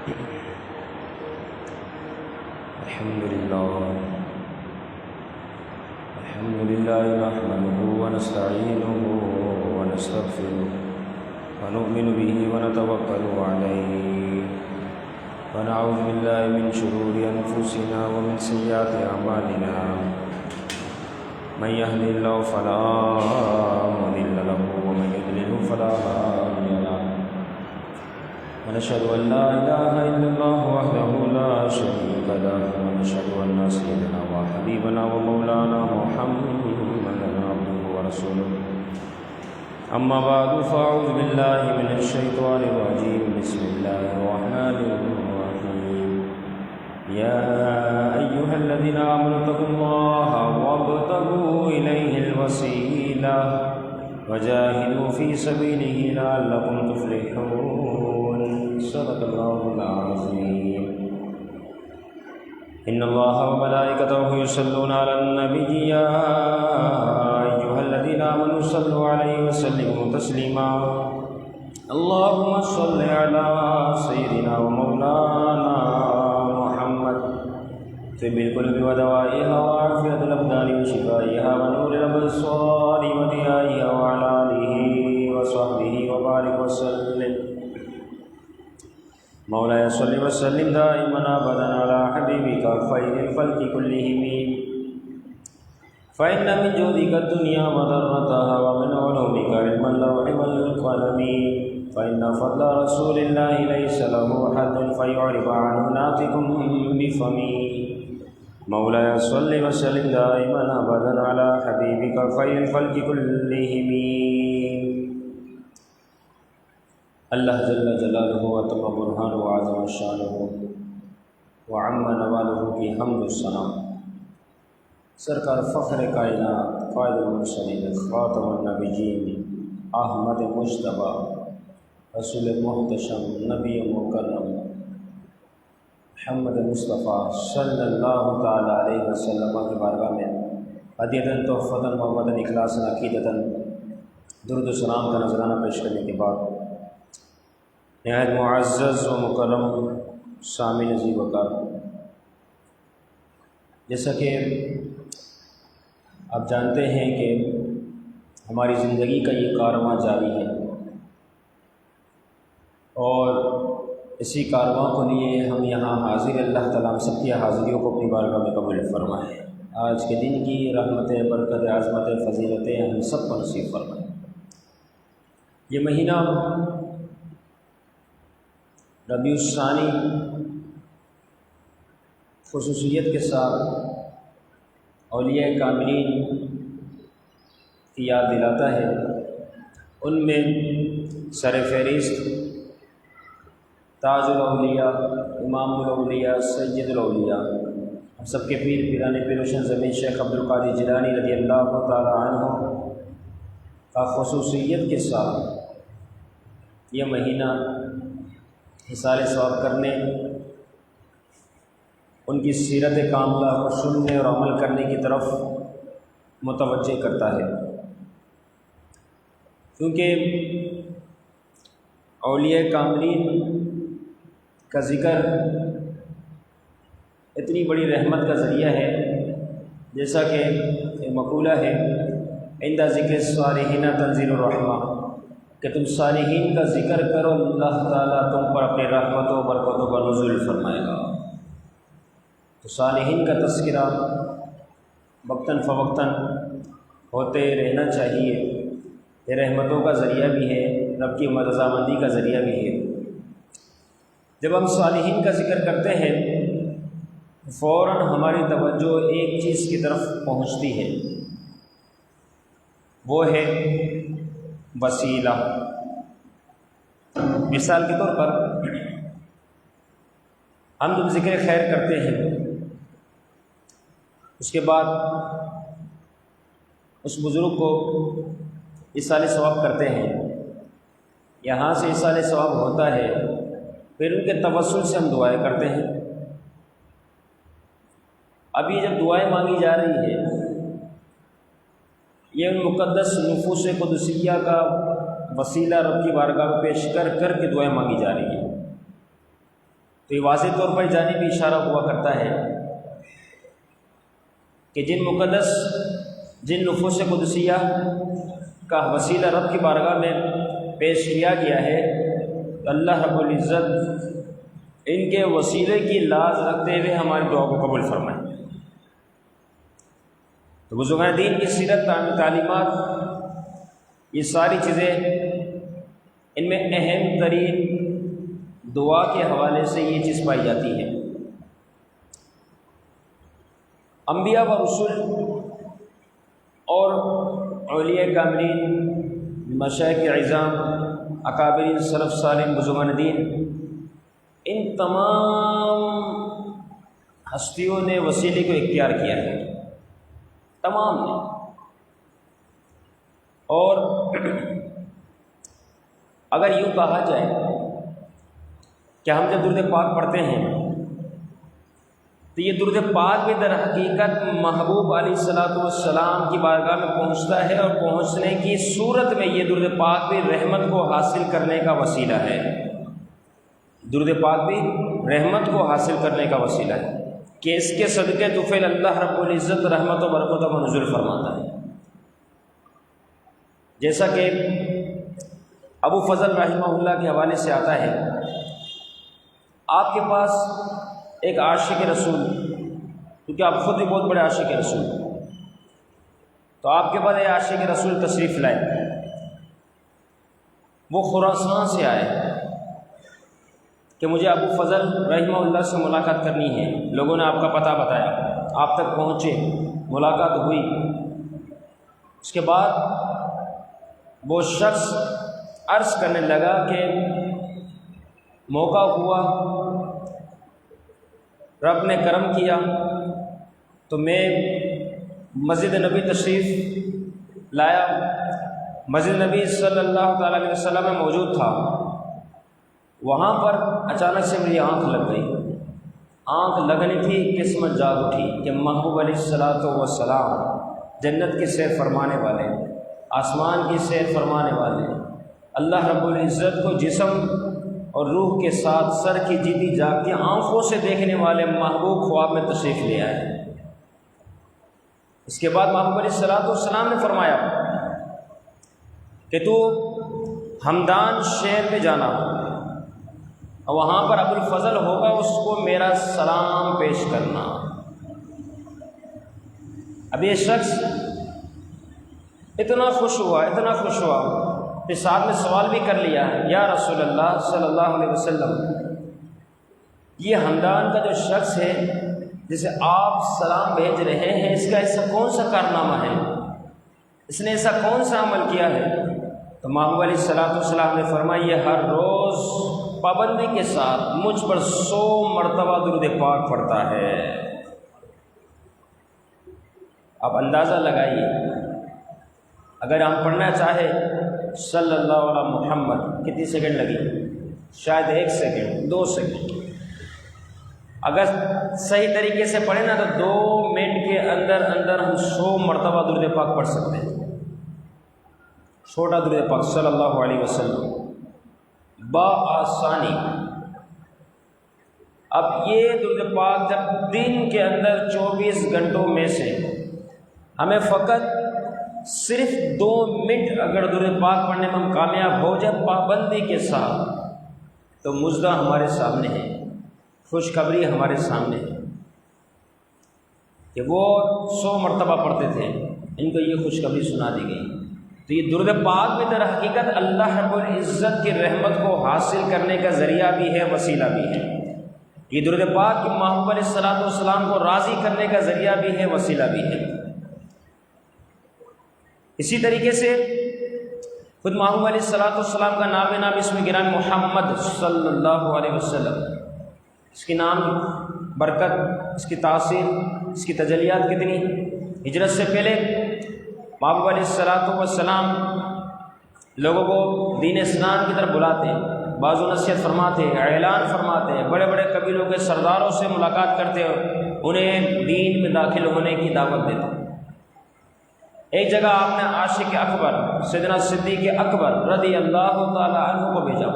الحمد لله نحمده ونستعينه ونستغفره ونؤمن به ونتوكل عليه ونعوذ بالله من شرور أنفسنا ومن سيئات أعمالنا من يهد الله فلا مضل له ومن يضلل فلا هادي له ونشهد أن لا إله إلا الله وحده لا شريك له ونشهد أن سيدنا وحبيبنا ومولانا محمدا عبده ورسوله أما بعد فأعوذ بالله من الشيطان الرجيم بسم الله الرحمن الرحيم يا أيها الذين آمنوا اتقوا الله وابتغوا إليه الوسيلة وجاهدوا في سبيله لعلكم تفلحون صدق الله العظيم إن الله وملائكته يصلون على النبي يا أيها الذين آمنوا صلوا عليه وسلموا تسليما اللهم صل على سيدنا ومولانا محمد طب القلوب ودوائها وعافية الأبدان وشفائها ونور الأبصار وضيائها وعلى آله وصحبه وبارك وسلم مولاي صل وسلم دائما أبدا على حبيبك خير الخلق كلهم فإن من جودك الدنيا وضرتها ومن علومك علم اللوح والقلم فإن فضل رسول الله ليس له حد فيعرب عنه ناطق بفمه مولاي صل وسلم دائما أبدا على حبيبك خير الخلق كلهم اللہ جل جلالہ و تم برہان و عظم شانہ وعم نوالہ کی حمد و ثنا سرکار فخر کائنات قائد المرسلین خاتم النبیین احمد مجتبی رسول محتشم نبی مکرم محمد مصطفیٰ صلی اللہ تعالی علیہ وسلم کے بارگاہ میں ہدیۃً تحفۃً محمدً اخلاصاً عقیدتاً درود و سلام کا نذرانہ پیش کرنے کے بعد نہایت معزز و مکرم سامعین عزیز وقار، جیسا کہ آپ جانتے ہیں کہ ہماری زندگی کا یہ کارواں جاری ہے اور اسی کارواں کو لیے ہم یہاں حاضر، اللہ تعالیٰ ہم سب کی حاضریوں کو اپنی بارگاہ میں قبول فرمائے، آج کے دن کی رحمت برکت عظمت فضیلتیں ہم سب کو نصیب فرمائے۔ یہ مہینہ ربیع الثانی خصوصیت کے ساتھ اولیاء کاملین کی یاد دلاتا ہے، ان میں سر فہرست تاج الاولیاء، امام الاولیاء، سید الاولیاء، ہم سب کے پیر پیران پیروشن زمین شیخ عبدالقادر جیلانی رضی اللہ تعالی عنہ کا خصوصیت کے ساتھ یہ مہینہ احصال ثواب کرنے، ان کی سیرت کاملہ کو سننے اور عمل کرنے کی طرف متوجہ کرتا ہے، کیونکہ اولیاء کاملین کا ذکر اتنی بڑی رحمت کا ذریعہ ہے، جیسا کہ ایک مقولہ ہے عند ذکر الصالحین تنزل الرحمہ، کہ تم صالحین کا ذکر کرو اللہ تعالیٰ تم پر اپنے رحمتوں و برکتوں کا نزول فرمائے گا۔ تو صالحین کا تذکرہ وقتاً فوقتاً ہوتے رہنا چاہیے، یہ رحمتوں کا ذریعہ بھی ہے، رب کی رضامندی کا ذریعہ بھی ہے۔ جب ہم صالحین کا ذکر کرتے ہیں فوراً ہماری توجہ ایک چیز کی طرف پہنچتی ہے، وہ ہے وسیلہ۔ مثال کے طور پر ہم جب ذکر خیر کرتے ہیں اس کے بعد اس بزرگ کو ایصال ثواب کرتے ہیں، یہاں سے ایصال ثواب ہوتا ہے، پھر ان کے توسل سے ہم دعائیں کرتے ہیں۔ ابھی جب دعائیں مانگی جا رہی ہے یہ ان مقدس نفوس قدسیہ کا وسیلہ رب کی بارگاہ میں پیش کر کے دعائیں مانگی جا رہی ہیں۔ تو یہ واضح طور پر جانب اشارہ ہوا کرتا ہے کہ جن نفوس قدسیہ کا وسیلہ رب کی بارگاہ میں پیش کیا گیا ہے، اللہ رب العزت ان کے وسیلے کی لاز رکھتے ہوئے ہماری دعا کو قبول فرمائے۔ تو بزرگان دین کی سیرت، تعلیمات، یہ ساری چیزیں، ان میں اہم ترین دعا کے حوالے سے یہ چیز پائی جاتی ہے۔ انبیاء و رسول اور اولیاء کاملین، مشائخ اعظام، اکابرین، سلف صالح، بزرگان دین، ان تمام ہستیوں نے وسیلے کو اختیار کیا ہے، تمام نے۔ اور اگر یوں کہا جائے کہ ہم جب درود پاک پڑھتے ہیں تو یہ درود پاک بھی در حقیقت محبوب علیہ الصلوۃ والسلام کی بارگاہ میں پہنچتا ہے، اور پہنچنے کی صورت میں یہ درود پاک بھی رحمت کو حاصل کرنے کا وسیلہ ہے۔ درود پاک بھی رحمت کو حاصل کرنے کا وسیلہ ہے کہ اس کے صدقے طفیل اللہ رب العزت رحمت و برکت و نزول فرماتا ہے۔ جیسا کہ ابو فضل رحمہ اللہ کے حوالے سے آتا ہے، آپ کے پاس ایک عاشق رسول، کیونکہ آپ خود بھی بہت بڑے عاشق رسول، تو آپ کے پاس ایک عاشق رسول تشریف لائے، وہ خراسان سے آئے کہ مجھے ابو فضل رحمہ اللہ سے ملاقات کرنی ہے۔ لوگوں نے آپ کا پتہ بتایا، آپ تک پہنچے، ملاقات ہوئی۔ اس کے بعد وہ شخص عرض کرنے لگا کہ موقع ہوا، رب نے کرم کیا تو میں مسجد نبی تشریف لایا، مسجد نبی صلی اللہ تعالیٰ علیہ وسلم میں موجود تھا۔ وہاں پر اچانک سے میری آنکھ لگ گئی، آنکھ لگنی تھی، قسمت جاگ اٹھی کہ محبوب علیہ الصلوۃ والسلام جنت کی سیر فرمانے والے، آسمان کی سیر فرمانے والے، اللہ رب العزت کو جسم اور روح کے ساتھ سر کی جیتی جاگتی آنکھوں سے دیکھنے والے محبوب خواب میں تشریف لے آئے۔ اس کے بعد محبوب علیہ الصلوۃ والسلام نے فرمایا کہ تو ہمدان شہر میں جانا، اور وہاں پر ابو الفضل ہوگا، اس کو میرا سلام پیش کرنا۔ اب یہ شخص اتنا خوش ہوا کہ ساتھ میں سوال بھی کر لیا، یا رسول اللہ صلی اللہ علیہ وسلم، یہ ہمدان کا جو شخص ہے جسے آپ سلام بھیج رہے ہیں، اس کا ایسا کون سا کارنامہ ہے، اس نے ایسا کون سا عمل کیا ہے؟ تو محبوب علیہ الصلوۃ والسلام نے فرمایا، یہ ہر روز پابندی کے ساتھ مجھ پر 100 مرتبہ درود پاک پڑھتا ہے۔ آپ اندازہ لگائیے، اگر ہم پڑھنا چاہے صلی اللہ علیہ محمد، کتنی سیکنڈ لگی؟ شاید 1 سیکنڈ، 2 سیکنڈ۔ اگر صحیح طریقے سے پڑھیں نا تو 2 منٹ کے اندر ہم 100 مرتبہ درود پاک پڑھ سکتے ہیں، چھوٹا درود پاک صلی اللہ علیہ وسلم بآسانی۔ اب یہ درود پاک جب دن کے اندر 24 گھنٹوں میں سے ہمیں فقط صرف 2 منٹ اگر درود پاک پڑھنے میں ہم کامیاب ہو جائے پابندی کے ساتھ، تو مژدہ ہمارے سامنے ہے، خوشخبری ہمارے سامنے ہے کہ وہ 100 مرتبہ پڑھتے تھے، ان کو یہ خوشخبری سنا دی گئی۔ تو یہ درود پاک بھی در حقیقت اللہ رب العزت کی رحمت کو حاصل کرنے کا ذریعہ بھی ہے، وسیلہ بھی ہے۔ یہ درود پاک کہ محبوب علیہ الصلوۃ والسلام کو راضی کرنے کا ذریعہ بھی ہے، وسیلہ بھی ہے۔ اسی طریقے سے خود محبوب علیہ الصلوۃ والسلام کا نام اسم گرامی محمد صلی اللہ علیہ وسلم، اس کی نام برکت، اس کی تاثیر، اس کی تجلیات کتنی۔ ہجرت سے پہلے محبوب علیہ الصلوۃ والسلام لوگوں کو دین اسلام کی طرف بلاتے، بعض نصیحت فرماتے، اعلان فرماتے، بڑے بڑے قبیلوں کے سرداروں سے ملاقات کرتے، انہیں دین میں داخل ہونے کی دعوت دیتے۔ ایک جگہ آپ نے عاشق اکبر سیدنا صدیق اکبر رضی اللہ تعالی عنہ کو بھیجا،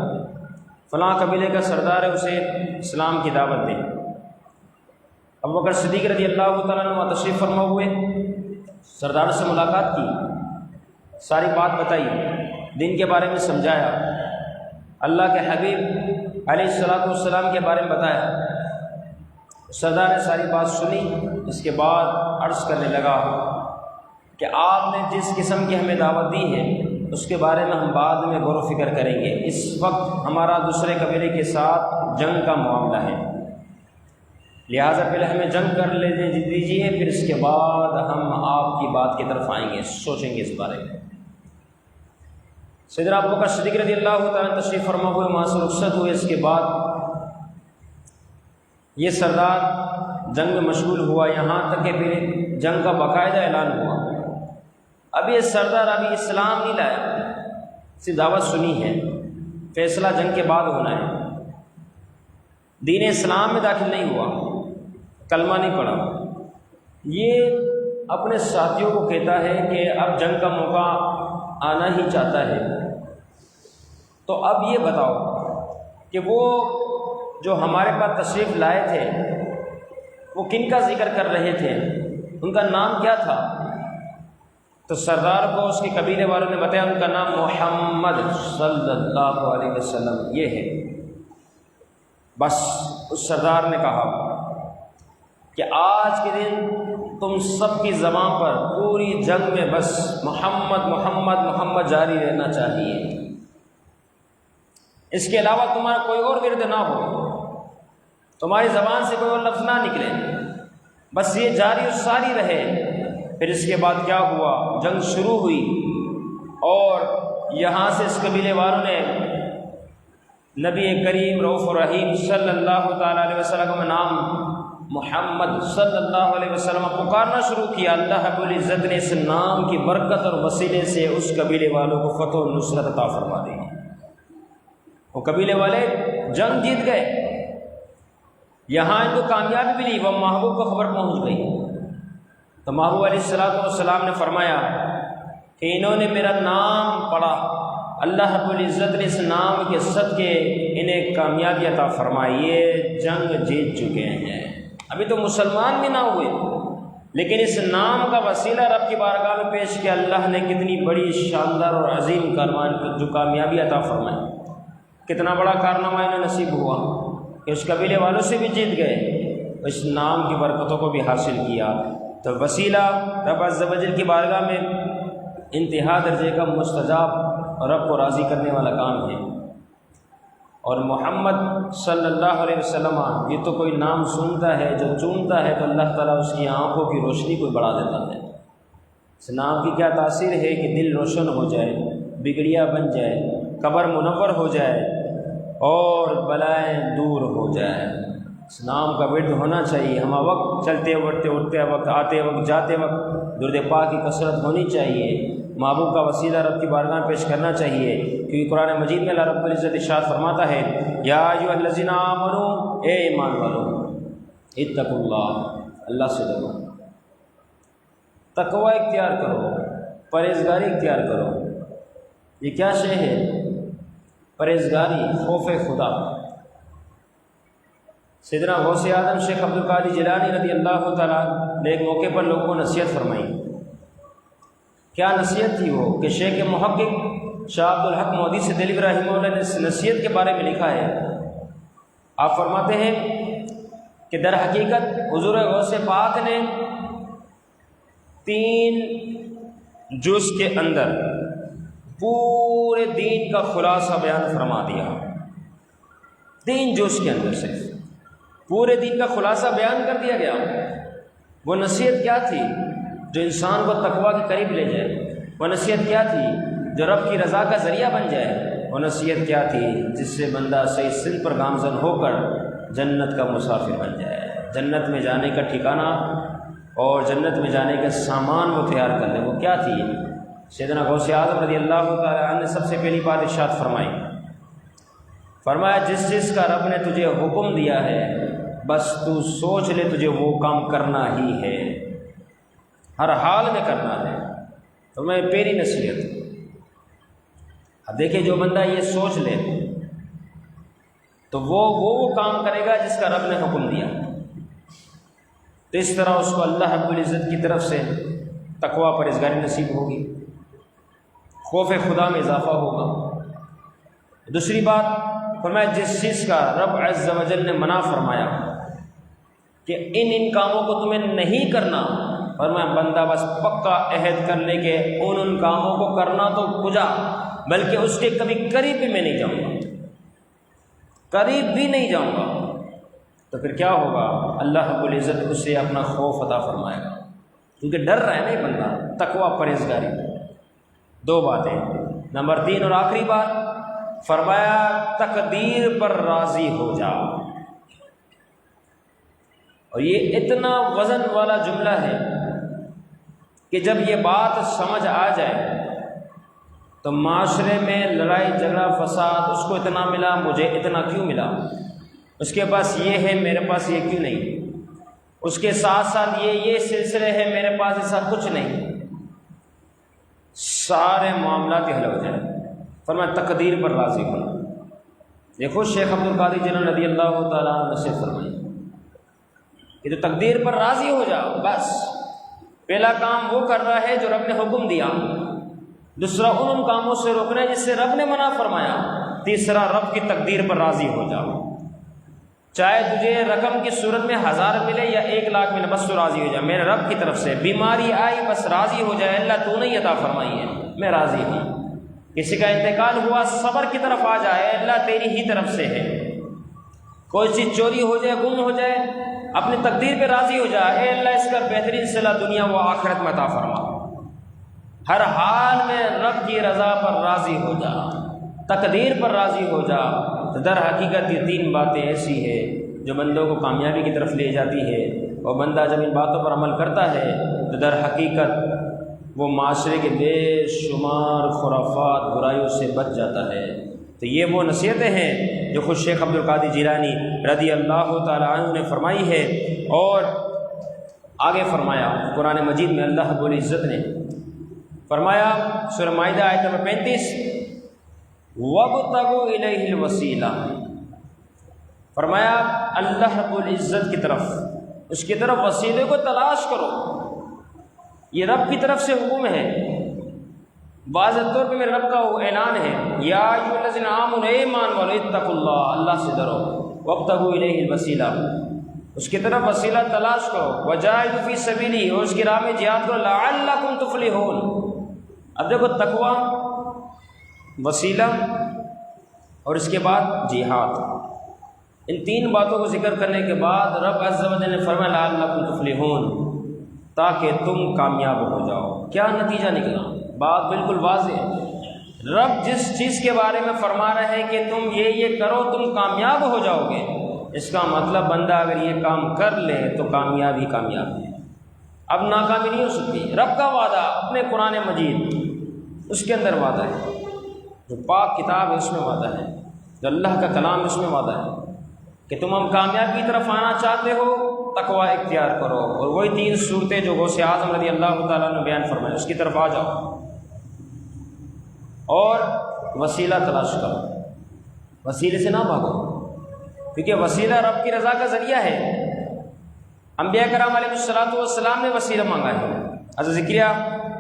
فلاں قبیلے کا سردار ہے، اسے اسلام کی دعوت دیں۔ ابوبکر صدیق رضی اللہ تعالیٰ عنہ تشریف فرما ہوئے، سردار سے ملاقات کی، ساری بات بتائی، دین کے بارے میں سمجھایا، اللہ کے حبیب علیہ الصلوۃ والسلام کے بارے میں بتایا۔ سردار نے ساری بات سنی، اس کے بعد عرض کرنے لگا کہ آپ نے جس قسم کی ہمیں دعوت دی ہے اس کے بارے میں ہم بعد میں غور و فکر کریں گے، اس وقت ہمارا دوسرے قبیلے کے ساتھ جنگ کا معاملہ ہے، لہٰذا پہلے ہمیں جنگ کر دیجیے، پھر اس کے بعد ہم آپ کی بات کی طرف آئیں گے، سوچیں گے اس بارے میں۔ سیدنا ابوبکر صدیق رضی اللہ تعالیٰ تشریف فرما ہوئے، وہاں سے رخصت ہوئے۔ اس کے بعد یہ سردار جنگ میں مشغول ہوا، یہاں تک کہ پھر جنگ کا باقاعدہ اعلان ہوا۔ اب یہ سردار ابھی اسلام نہیں لایا، صرف دعوت سنی ہے، فیصلہ جنگ کے بعد ہونا ہے، دین اسلام میں داخل نہیں ہوا، کلمہ نہیں پڑھا۔ یہ اپنے ساتھیوں کو کہتا ہے کہ اب جنگ کا موقع آنا ہی چاہتا ہے، تو اب یہ بتاؤ کہ وہ جو ہمارے پاس تشریف لائے تھے وہ کن کا ذکر کر رہے تھے، ان کا نام کیا تھا؟ تو سردار کو اس کے قبیلے والوں نے بتایا ان کا نام محمد صلی اللہ علیہ وسلم یہ ہے۔ بس اس سردار نے کہا کہ آج کے دن تم سب کی زبان پر پوری جنگ میں بس محمد محمد محمد جاری رہنا چاہیے، اس کے علاوہ تمہارا کوئی اور ورد نہ ہو، تمہاری زبان سے کوئی اور لفظ نہ نکلے، بس یہ جاری و ساری رہے۔ پھر اس کے بعد کیا ہوا؟ جنگ شروع ہوئی اور یہاں سے اس قبیلے والوں نے نبی کریم رؤوف الرحیم صلی اللہ تعالیٰ علیہ وسلم کا نام محمد صلی اللہ علیہ وسلم پکارنا شروع کیا۔ اللہ رب العزت نے اس نام کی برکت اور وسیلے سے اس قبیلے والوں کو فتح و نصرت عطا فرما دی۔ وہ قبیلے والے جنگ جیت گئے، یہاں ان کو کامیابی ملی، وہ محبوب کو خبر پہنچ گئی۔ تو محبوب علیہ السلام نے فرمایا کہ انہوں نے میرا نام پڑھا، اللہ رب العزت نے اس نام کے صدقے انہیں کامیابی عطا فرمائی، یہ جنگ جیت چکے ہیں۔ ابھی تو مسلمان بھی نہ ہوئے، لیکن اس نام کا وسیلہ رب کی بارگاہ میں پیش کیا، اللہ نے کتنی بڑی شاندار اور عظیم کارنامہ جو کامیابی عطا فرمائی، کتنا بڑا کارنامہ انہیں نصیب ہوا کہ اس قبیلے والوں سے بھی جیت گئے، اس نام کی برکتوں کو بھی حاصل کیا۔ تو وسیلہ رب عز و جل کی بارگاہ میں انتہا درجے کا مستجاب اور رب کو راضی کرنے والا کام ہے۔ اور محمد صلی اللہ علیہ وسلم یہ تو کوئی نام سنتا ہے، جو چونتا ہے تو اللہ تعالیٰ اس کی آنکھوں کی روشنی کو بڑھا دیتا ہے۔ اس نام کی کیا تاثیر ہے کہ دل روشن ہو جائے، بگڑیا بن جائے، قبر منور ہو جائے اور بلائیں دور ہو جائے۔ اس نام کا ورد ہونا چاہیے، ہم وقت چلتے اٹھتے وقت، آتے وقت، جاتے وقت درود پاک کی کثرت ہونی چاہیے، محبوب کا وسیلہ رب کی بارگاہ میں پیش کرنا چاہیے، کیونکہ قرآن مجید میں اللہ رب العزت ارشاد فرماتا ہے یا ایھا الذین آمنوا، اے ایمان والو، اتقوا اللہ، اللہ سے ڈرو، تقوی اختیار کرو، پرہیزگاری اختیار کرو۔ یہ کیا شے ہے؟ پرہیزگاری، خوف خدا۔ سیدنا غوث اعظم شیخ عبد القادر جیلانی رضی اللہ تعالیٰ نے ایک موقع پر لوگوں کو نصیحت فرمائی۔ کیا نصیحت تھی وہ کہ شیخ محقق شاہ عبد الحق مودودی سے دہلوی رحمہ اللہ نے اس نصیحت کے بارے میں لکھا ہے۔ آپ فرماتے ہیں کہ در حقیقت حضور غوث پاک نے 3 جز کے اندر پورے دین کا خلاصہ بیان فرما دیا۔ 3 جز کے اندر سے پورے دین کا خلاصہ بیان کر دیا گیا۔ وہ نصیحت کیا تھی جو انسان کو تقویٰ کے قریب لے جائے؟ وہ نصیحت کیا تھی جو رب کی رضا کا ذریعہ بن جائے؟ وہ نصیحت کیا تھی جس سے بندہ صحیح سن پر گامزن ہو کر جنت کا مسافر بن جائے، جنت میں جانے کا ٹھکانہ اور جنت میں جانے کا سامان وہ تیار کر لے؟ وہ کیا تھی؟ سیدنا غوث اعظم رضی اللہ تعالیٰ عنہ نے سب سے پہلی بات ارشاد فرمایا جس چیز کا رب نے تجھے حکم دیا ہے بس تو سوچ لے تجھے وہ کام کرنا ہی ہے، ہر حال میں کرنا ہے۔ تو میں پہلی نصیحت، اب دیکھیں جو بندہ یہ سوچ لے تو وہ کام کرے گا جس کا رب نے حکم دیا. تو اس طرح اس کو اللہ رب العزت کی طرف سے تقویٰ پرہیزگاری نصیب ہوگی، خوف خدا میں اضافہ ہوگا. دوسری بات فرمایا جس چیز کا رب عز و جل نے منع فرمایا کہ ان کاموں کو تمہیں نہیں کرنا، فرمایا بندہ بس پکا عہد کر لے کہ ان کاموں کو کرنا تو کجا، بلکہ اس کے کبھی قریب بھی میں نہیں جاؤں گا، قریب بھی نہیں جاؤں گا. تو پھر کیا ہوگا؟ اللہ رب العزت اسے اپنا خوف عطا فرمائے گا، کیونکہ ڈر رہا ہے نہیں بندہ. تقویٰ پرہیزگاری، دو باتیں. نمبر 3 اور آخری بات فرمایا تقدیر پر راضی ہو جا. اور یہ اتنا وزن والا جملہ ہے کہ جب یہ بات سمجھ آ جائے تو معاشرے میں لڑائی جھگڑا فساد، اس کو اتنا ملا مجھے اتنا کیوں ملا، اس کے پاس یہ ہے میرے پاس یہ کیوں نہیں، اس کے ساتھ ساتھ یہ سلسلے ہے میرے پاس ایسا کچھ نہیں، سارے معاملات حل ہو جائیں. فرمایا تقدیر پر راضی ہونا. دیکھو شیخ عبد القادر جیلانی رضی اللہ تعالیٰ عنہ سے فرمائی کہ تو تقدیر پر راضی ہو جاؤ. بس پہلا کام وہ کر رہا ہے جو رب نے حکم دیا، دوسرا ان کاموں سے روکنا ہے جس سے رب نے منع فرمایا، تیسرا رب کی تقدیر پر راضی ہو جاؤ. چاہے تجھے رقم کی صورت میں 1000 ملے یا 1,00,000 ملے، بس تو راضی ہو جا. میرے رب کی طرف سے بیماری آئی بس راضی ہو جائے، اللہ تو نے عطا فرمائی ہے میں راضی ہوں. کسی کا انتقال ہوا صبر کی طرف آ جائے، اللہ تیری ہی طرف سے ہے. کوئی چیز چوری ہو جائے گم ہو جائے، اپنی تقدیر پہ راضی ہو جائے، اے اللہ اس کا بہترین صلہ دنیا و آخرت میں عطا فرما. ہر حال میں رب کی رضا پر راضی ہو جا، تقدیر پر راضی ہو جا. در حقیقت یہ 3 باتیں ایسی ہے جو بندوں کو کامیابی کی طرف لے جاتی ہے، اور بندہ جب ان باتوں پر عمل کرتا ہے تو در حقیقت وہ معاشرے کے بے شمار خرافات برائیوں سے بچ جاتا ہے. تو یہ وہ نصیحتیں ہیں جو خود شیخ عبد القادر جیلانی رضی اللہ تعالیٰ عنہ نے فرمائی ہے. اور آگے فرمایا قرآن مجید میں اللہ رب العزت نے فرمایا سورہ مائدہ آیت نمبر 35 وَابْتَغُوا إِلَيْهِ الْوَسِيلَةَ. فرمایا اللہ رب العزت کی طرف، اس کی طرف وسیلے کو تلاش کرو. یہ رب کی طرف سے حکم ہے، واضح طور پہ میرے رب کا اعلان ہے یا ایھا الذین آمنوا ایمان والو اتقوا اللہ، اللہ سے ڈرو. وابتغوا الیہ الوسیلہ، اس کی طرف وسیلہ تلاش کرو. وجاہدوا فی سبیلہ، اور اس کی راہ میں جہاد کرو. لعلکم تفلحون. اب دیکھو تقویٰ، وسیلہ اور اس کے بعد جہاد، ان 3 باتوں کو ذکر کرنے کے بعد رب عز و جل نے فرمایا لعلکم تفلحون، تاکہ تم کامیاب ہو جاؤ. کیا نتیجہ نکلا؟ بات بالکل واضح ہے. رب جس چیز کے بارے میں فرما رہے ہیں کہ تم یہ کرو تم کامیاب ہو جاؤ گے، اس کا مطلب بندہ اگر یہ کام کر لے تو کامیاب ہی کامیاب ہے، اب ناکامی نہیں ہو سکتی. رب کا وعدہ اپنے قرآن مجید اس کے اندر وعدہ ہے، جو پاک کتاب ہے اس میں وعدہ ہے، جو اللہ کا کلام اس میں وعدہ ہے کہ تم ہم کامیابی کی طرف آنا چاہتے ہو تقویٰ اختیار کرو. اور وہی 3 صورتیں جو غوث اعظم رضی اللہ تعالیٰ نے بیان فرمائے اس کی طرف آ جاؤ اور وسیلہ تلاش کرو. وسیلے سے نہ بھاگو، کیونکہ وسیلہ رب کی رضا کا ذریعہ ہے. انبیاء کرام علیہ السلام نے وسیلہ مانگا ہے. حضرت زکریا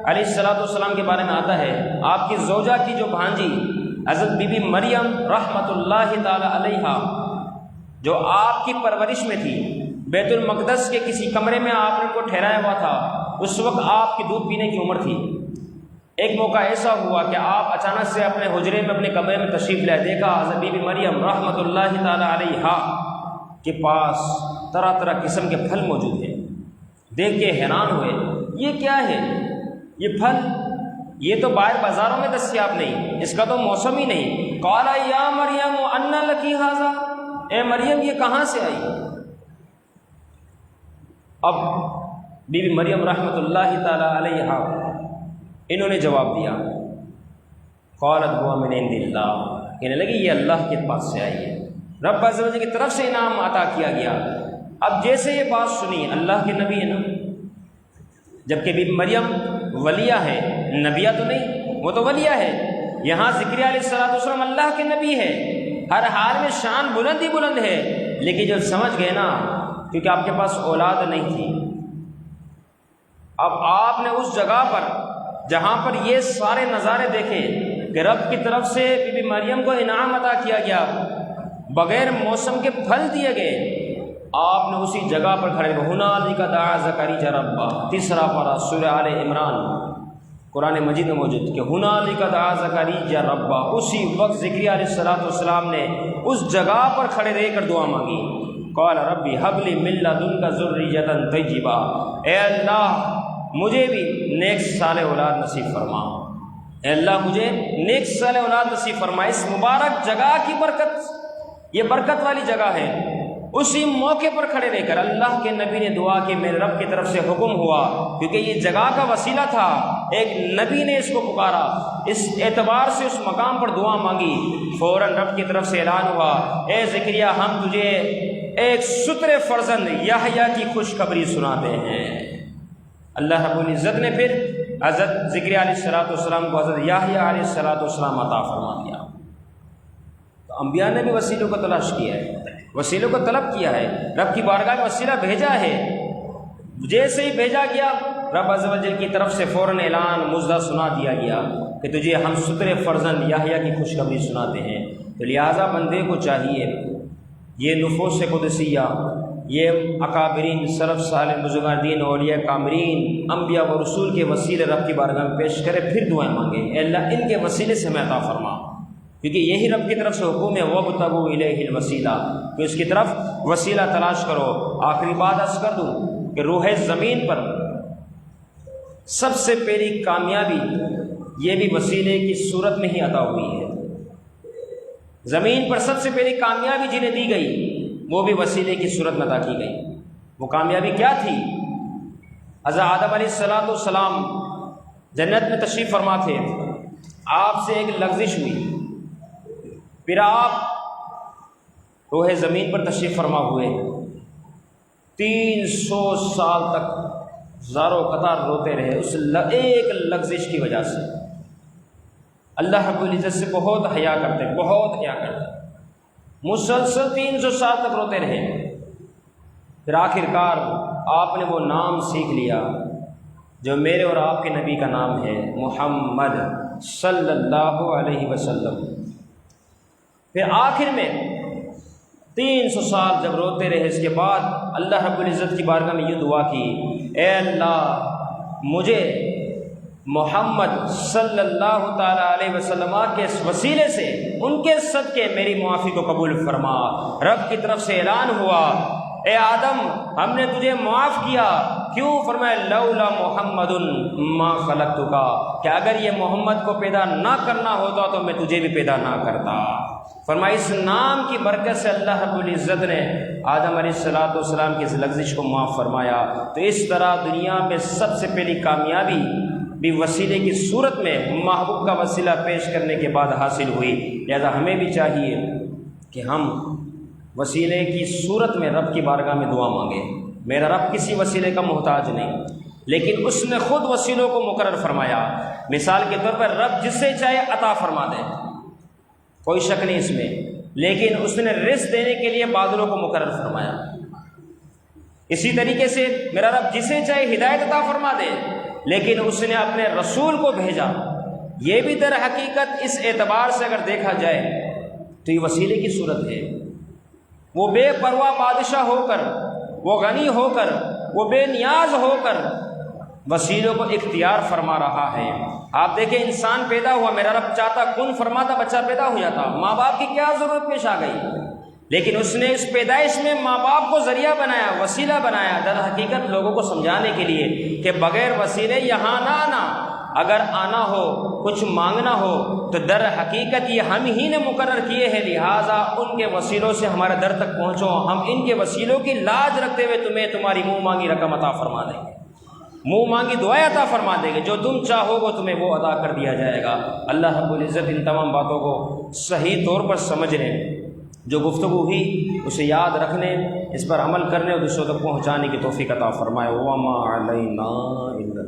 علیہ السلام کے بارے میں آتا ہے آپ کی زوجہ کی جو بھانجی حضرت بی بی مریم رحمۃ اللہ تعالی علیہا، جو آپ کی پرورش میں تھی، بیت المقدس کے کسی کمرے میں آپ نے کو ٹھہرایا ہوا تھا. اس وقت آپ کی دودھ پینے کی عمر تھی. ایک موقع ایسا ہوا کہ آپ اچانک سے اپنے حجرے میں اپنے کمرے میں تشریف لائے. دیکھا حضرت بی بی مریم رحمۃ اللہ تعالی علیہا کے پاس طرح طرح قسم کے پھل موجود ہیں. دیکھ کے حیران ہوئے یہ کیا ہے؟ یہ پھل یہ تو باہر بازاروں میں دستیاب نہیں، اس کا تو موسم ہی نہیں. قال یا مریم انا لکی ھذا، اے مریم یہ کہاں سے آئی؟ اب بی بی مریم رحمۃ اللہ تعالی علیہا انہوں نے جواب دیا قالت هو من عند اللہ، کہنے لگی یہ اللہ کے پاس سے آئی ہے، رب عز و جل کی طرف سے انعام عطا کیا گیا. اب جیسے یہ بات سنی، اللہ کے نبی ہے نا، جبکہ بی بی مریم ولیہ ہے، نبیہ تو نہیں، وہ تو ولیہ ہے. یہاں زکریا علیہ السلام اللہ کے نبی ہے، ہر حال میں شان بلند ہی بلند ہے، لیکن جب سمجھ گئے نا، کیونکہ آپ کے پاس اولاد نہیں تھی، اب آپ نے اس جگہ پر جہاں پر یہ سارے نظارے دیکھے کہ رب کی طرف سے بی بی مریم کو انعام عطا کیا گیا، بغیر موسم کے پھل دیے گئے، آپ نے اسی جگہ پر کھڑے ہنالک دعا زکریا ربہ، تیسرا پارہ سورہ آل عمران قرآن مجید میں موجود کہ ہنالک دعا زکریا ربہ، اسی وقت زکریا علیہ السلام نے اس جگہ پر کھڑے رہ کر دعا مانگی، قال ربی ہب لی من لدنک ذریۃ طیبہ، اے اللہ مجھے بھی نیک صالح اولاد نصیب فرما، اے اللہ مجھے نیک صالح اولاد نصیب فرما۔ اس مبارک جگہ کی برکت، یہ برکت والی جگہ ہے، اسی موقع پر کھڑے رہ کر اللہ کے نبی نے دعا کی، میرے رب کی طرف سے حکم ہوا، کیونکہ یہ جگہ کا وسیلہ تھا، ایک نبی نے اس کو پکارا، اس اعتبار سے اس مقام پر دعا مانگی، فوراً رب کی طرف سے اعلان ہوا، اے زکریا ہم تجھے ایک ستر فرزند یحییٰ کی خوشخبری سناتے ہیں۔ اللہ رب العزت نے پھر حضرت زکریا علیہ السلام کو حضرت یحییٰ علیہ السلام عطا فرما دیا۔ تو انبیاء نے بھی وسیلوں کو تلاش کیا ہے، وسیلوں کو طلب کیا ہے، رب کی بارگاہ میں وسیلہ بھیجا ہے، جیسے ہی بھیجا گیا رب عز و جل کی طرف سے فوراً اعلان مژدہ سنا دیا گیا کہ تجھے ہم ستر فرزند یحییٰ کی خوشخبری سناتے ہیں۔ تو لہٰذا بندے کو چاہیے یہ نفوس قدسیہ، یہ اکابرین سلف صالح بزرگان دین اولیاء کامرین انبیاء و رسول کے وسیلے رب کی بارگاہ میں پیش کرے، پھر دعائیں مانگے، اے اللہ ان کے وسیلے سے ہمیں عطا فرما، کیونکہ یہی رب کی طرف سے حکم ہے وَابْتَغُوا إِلَيْهِ الْوَسِيلَةَ، کہ اس کی طرف وسیلہ تلاش کرو۔ آخری بات عرض کر دوں کہ روح زمین پر سب سے پہلی کامیابی یہ بھی وسیلے کی صورت میں ہی عطا ہوئی ہے۔ زمین پر سب سے پہلی کامیابی جنہیں دی گئی وہ بھی وسیلے کی صورت میں عطا کی گئی۔ وہ کامیابی کیا تھی؟ حضرت آدم علیہ السلام جنت میں تشریف فرما تھے، آپ سے ایک لغزش ہوئی، پھر آپ روح زمین پر تشریف فرما ہوئے، 300 سال تک زارو قطار روتے رہے اس ایک لغزش کی وجہ سے۔ اللہ رب العزت سے بہت حیا کرتے، بہت حیا کرتے، مسلسل 300 سال تک روتے رہے، پھر آخر کار آپ نے وہ نام سیکھ لیا جو میرے اور آپ کے نبی کا نام ہے، محمد صلی اللہ علیہ وسلم۔ پھر آخر میں 300 سال جب روتے رہے، اس کے بعد اللہ رب العزت کی بارگاہ میں یہ دعا کی، اے اللہ مجھے محمد صلی اللہ تعالیٰ علیہ وسلم کے وسیلے سے ان کے صدقے میری معافی کو قبول فرما۔ رب کی طرف سے اعلان ہوا، اے آدم ہم نے تجھے معاف کیا، کیوں؟ فرمایا لولا محمد ما خلقتک، کہ اگر یہ محمد کو پیدا نہ کرنا ہوتا تو میں تجھے بھی پیدا نہ کرتا۔ فرمایا اس نام کی برکت سے اللہ رب العزت نے آدم علیہ السلام کی اس لغزش کو معاف فرمایا۔ تو اس طرح دنیا میں سب سے پہلی کامیابی بھی وسیلے کی صورت میں محبوب کا وسیلہ پیش کرنے کے بعد حاصل ہوئی۔ لہذا ہمیں بھی چاہیے کہ ہم وسیلے کی صورت میں رب کی بارگاہ میں دعا مانگیں۔ میرا رب کسی وسیلے کا محتاج نہیں، لیکن اس نے خود وسیلوں کو مقرر فرمایا۔ مثال کے طور پر رب جسے چاہے عطا فرما دے، کوئی شک نہیں اس میں، لیکن اس نے رزق دینے کے لیے بادلوں کو مقرر فرمایا۔ اسی طریقے سے میرا رب جسے چاہے ہدایت عطا فرما دے، لیکن اس نے اپنے رسول کو بھیجا۔ یہ بھی در حقیقت اس اعتبار سے اگر دیکھا جائے تو یہ وسیلے کی صورت ہے۔ وہ بے پرواہ بادشاہ ہو کر، وہ غنی ہو کر، وہ بے نیاز ہو کر وسیلوں کو اختیار فرما رہا ہے۔ آپ دیکھیں انسان پیدا ہوا، میرا رب چاہتا کن فرماتا بچہ پیدا ہو جاتا، ماں باپ کی کیا ضرورت پیش آ گئی، لیکن اس نے اس پیدائش میں ماں باپ کو ذریعہ بنایا، وسیلہ بنایا، در حقیقت لوگوں کو سمجھانے کے لیے کہ بغیر وسیلے یہاں نہ آنا، اگر آنا ہو کچھ مانگنا ہو تو در حقیقت یہ ہم ہی نے مقرر کیے ہیں، لہٰذا ان کے وسیلوں سے ہمارے در تک پہنچو، ہم ان کے وسیلوں کی لاج رکھتے ہوئے تمہیں تمہاری منہ مانگی رقم عطا فرما دیں گے، منہ مانگی دعائیں عطا فرما دیں گے، جو تم چاہو گے تمہیں وہ ادا کر دیا جائے گا۔ اللہ رب العزت ان تمام باتوں کو صحیح طور پر سمجھ لیں، جو گفتگو ہوئی اسے یاد رکھنے، اس پر عمل کرنے اور دوسروں تک پہنچانے کی توفیق عطا فرمائے۔ وما علینا الا